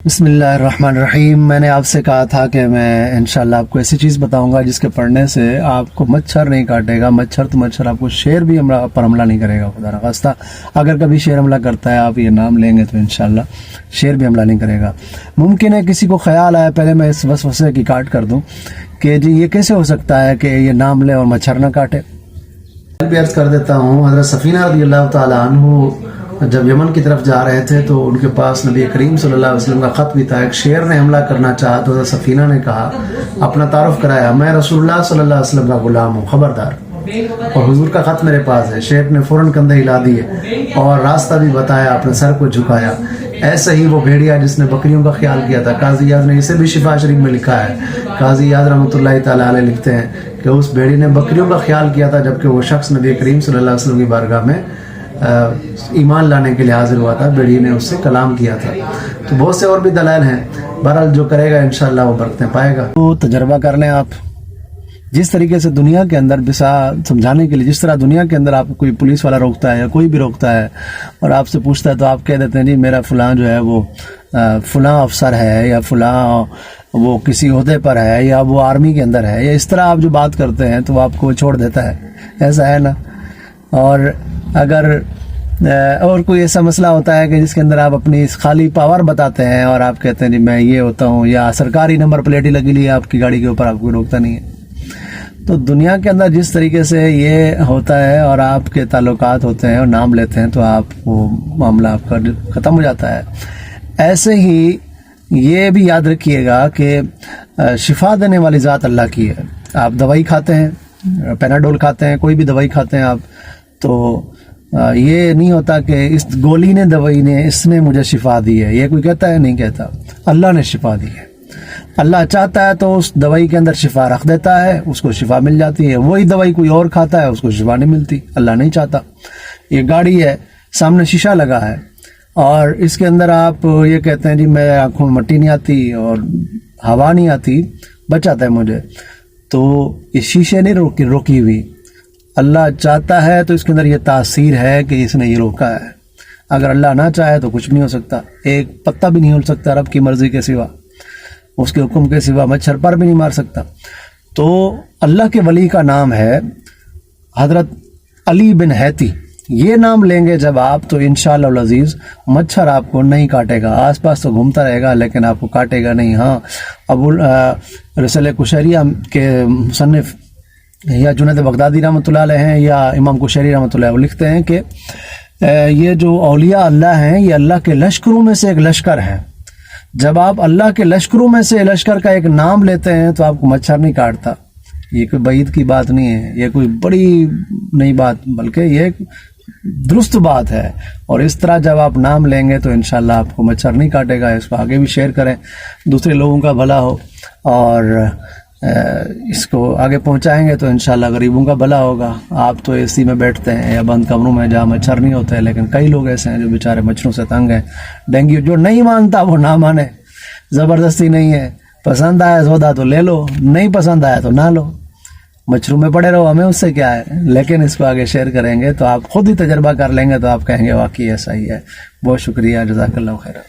بسم اللہ الرحمن الرحیم۔ میں نے آپ سے کہا تھا کہ میں انشاءاللہ آپ کو ایسی چیز بتاؤں گا جس کے پڑھنے سے آپ کو مچھر نہیں کاٹے گا۔ مچھر تو مچھر، آپ کو شیر بھی پر حملہ نہیں کرے گا خدا نخواستہ۔ اگر کبھی شیر حملہ کرتا ہے، آپ یہ نام لیں گے تو انشاءاللہ شیر بھی حملہ نہیں کرے گا۔ ممکن ہے کسی کو خیال آیا، پہلے میں اس وسوسے کی کاٹ کر دوں کہ جی یہ کیسے ہو سکتا ہے کہ یہ نام لے اور مچھر نہ کاٹے۔ بھی عرض کر دیتا ہوں، حضرت سفینہ رضی اللہ تعالیٰ عنہ جب یمن کی طرف جا رہے تھے تو ان کے پاس نبی کریم صلی اللہ علیہ وسلم کا خط بھی تھا۔ ایک شیر نے حملہ کرنا چاہا تو حضرت سفینہ نے کہا، اپنا تعارف کرایا، میں رسول اللہ صلی اللہ علیہ وسلم کا غلام ہوں، خبردار، اور حضور کا خط میرے پاس ہے۔ شیر نے فوراً کندھے ہلا دیے اور راستہ بھی بتایا، اپنے سر کو جھکایا۔ ایسے ہی وہ بھیڑیا جس نے بکریوں کا خیال کیا تھا، قاضی یاز نے اسے بھی شفا شریف میں لکھا ہے۔ قاضی یاز رحمۃ اللہ تعالیٰ علیہ لکھتے ہیں کہ اس بھیڑی نے بکریوں کا خیال کیا تھا جبکہ وہ شخص نبی کریم صلی اللہ علیہ وسلم کی بارگاہ میں ایمان لانے کے لیے حاضر ہوا تھا۔ بھیڑی نے اس سے کلام کیا تھا۔ تو بہت سے اور بھی دلائل ہیں، بہرحال جو کرے گا انشاءاللہ وہ برکتیں پائے گا۔ تو تجربہ کر لیں آپ، جس طریقے سے دنیا کے اندر بسا سمجھانے کے لیے، جس طرح دنیا کے اندر آپ کو کوئی پولیس والا روکتا ہے یا کوئی بھی روکتا ہے اور آپ سے پوچھتا ہے تو آپ کہہ دیتے ہیں جی میرا فلاں جو ہے وہ فلاں افسر ہے یا فلاں وہ کسی عہدے پر ہے یا وہ آرمی کے اندر ہے، یا اس طرح آپ جو بات کرتے ہیں تو وہ آپ کو چھوڑ دیتا ہے، ایسا ہے نا۔ اور اگر اور کوئی ایسا مسئلہ ہوتا ہے کہ جس کے اندر آپ اپنی خالی پاور بتاتے ہیں اور آپ کہتے ہیں جی میں یہ ہوتا ہوں، یا سرکاری نمبر پلیٹ ہی لگی لی ہے آپ کی گاڑی کے اوپر، آپ کو روکتا نہیں ہے۔ تو دنیا کے اندر جس طریقے سے یہ ہوتا ہے اور آپ کے تعلقات ہوتے ہیں اور نام لیتے ہیں تو آپ وہ معاملہ آپ کا ختم ہو جاتا ہے۔ ایسے ہی یہ بھی یاد رکھیے گا کہ شفا دینے والی ذات اللہ کی ہے۔ آپ دوائی کھاتے ہیں، پیناڈول کھاتے ہیں، کوئی بھی دوائی کھاتے ہیں آپ، تو یہ نہیں ہوتا کہ اس گولی نے دوائی نے اس نے مجھے شفا دی ہے، یہ کوئی کہتا ہے؟ نہیں کہتا، اللہ نے شفا دی ہے۔ اللہ چاہتا ہے تو اس دوائی کے اندر شفا رکھ دیتا ہے، اس کو شفا مل جاتی ہے۔ وہی دوائی کوئی اور کھاتا ہے، اس کو شفا نہیں ملتی، اللہ نہیں چاہتا۔ یہ گاڑی ہے، سامنے شیشہ لگا ہے اور اس کے اندر آپ یہ کہتے ہیں جی میں آنکھوں میں مٹی نہیں آتی اور ہوا نہیں آتی، بچاتا ہے مجھے، تو یہ شیشے نہیں روکی ہوئی، اللہ چاہتا ہے تو اس کے اندر یہ تاثیر ہے کہ اس نے یہ روکا ہے۔ اگر اللہ نہ چاہے تو کچھ نہیں ہو سکتا، ایک پتا بھی نہیں ہل سکتا رب کی مرضی کے سوا، اس کے حکم کے سوا مچھر پر بھی نہیں مار سکتا۔ تو اللہ کے ولی کا نام ہے حضرت علی بن حیتی۔ یہ نام لیں گے جب آپ تو انشاءاللہ العزیز مچھر آپ کو نہیں کاٹے گا، آس پاس تو گھومتا رہے گا لیکن آپ کو کاٹے گا نہیں۔ ہاں، ابو رسالہ قشیریہ کے مصنف یا جنید بغدادی رحمۃ اللہ علیہ ہیں یا امام قشیری رحمۃ اللہ علیہ، وہ لکھتے ہیں کہ یہ جو اولیاء اللہ ہیں یہ اللہ کے لشکروں میں سے ایک لشکر ہیں۔ جب آپ اللہ کے لشکروں میں سے لشکر کا ایک نام لیتے ہیں تو آپ کو مچھر نہیں کاٹتا۔ یہ کوئی بعید کی بات نہیں ہے، یہ کوئی بڑی نئی بات، بلکہ یہ ایک درست بات ہے۔ اور اس طرح جب آپ نام لیں گے تو انشاءاللہ آپ کو مچھر نہیں کاٹے گا۔ اس کو آگے بھی شیئر کریں، دوسرے لوگوں کا بھلا ہو، اور اس کو آگے پہنچائیں گے تو انشاءاللہ غریبوں کا بھلا ہوگا۔ آپ تو اے سی میں بیٹھتے ہیں یا بند کمروں میں جہاں مچھر نہیں ہوتے، لیکن کئی لوگ ایسے ہیں جو بیچارے مچھروں سے تنگ ہیں۔ ڈینگی جو نہیں مانتا وہ نہ مانے، زبردستی نہیں ہے، پسند آیا سودا تو لے لو، نہیں پسند آیا تو نہ لو، مچھروں میں پڑے رہو، ہمیں اس سے کیا ہے۔ لیکن اس کو آگے شیئر کریں گے تو آپ خود ہی تجربہ کر لیں گے تو آپ کہیں گے واقعی ایسا ہی ہے۔ بہت شکریہ، جزاک اللہ خیر۔